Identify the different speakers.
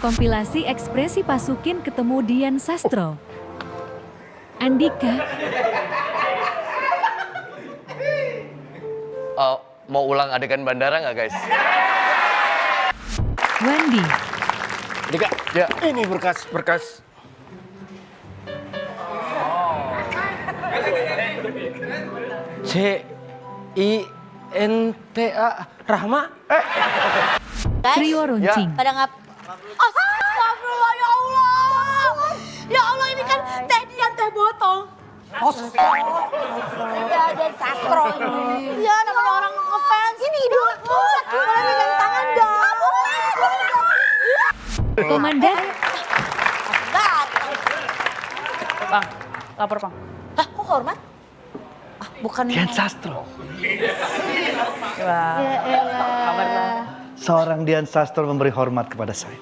Speaker 1: Kompilasi ekspresi Pasukin ketemu Dian Sastro. Andika,
Speaker 2: Mau ulang adegan bandara nggak guys?
Speaker 1: Wendy,
Speaker 3: Dika,
Speaker 2: Ya.
Speaker 3: ini berkas. C-I-N-T-A Rahma.
Speaker 4: Guys,
Speaker 1: Trio Runcing.
Speaker 4: pada Astagfirullah, ya Allah. Ya Allah, ini kan teh Dian, teh botol. Ya, dan sastro ini. Ya, namanya orang ngefans. Ini idola. Boleh pegang tangan dong.
Speaker 1: Komandan,
Speaker 4: Nah,
Speaker 5: Bang, lapor Bang.
Speaker 4: hah, kok hormat? Ah, bukan
Speaker 6: Dian Sastro.
Speaker 5: Bang. Kabar Bang.
Speaker 6: Seorang Dian Sastro memberi hormat kepada saya.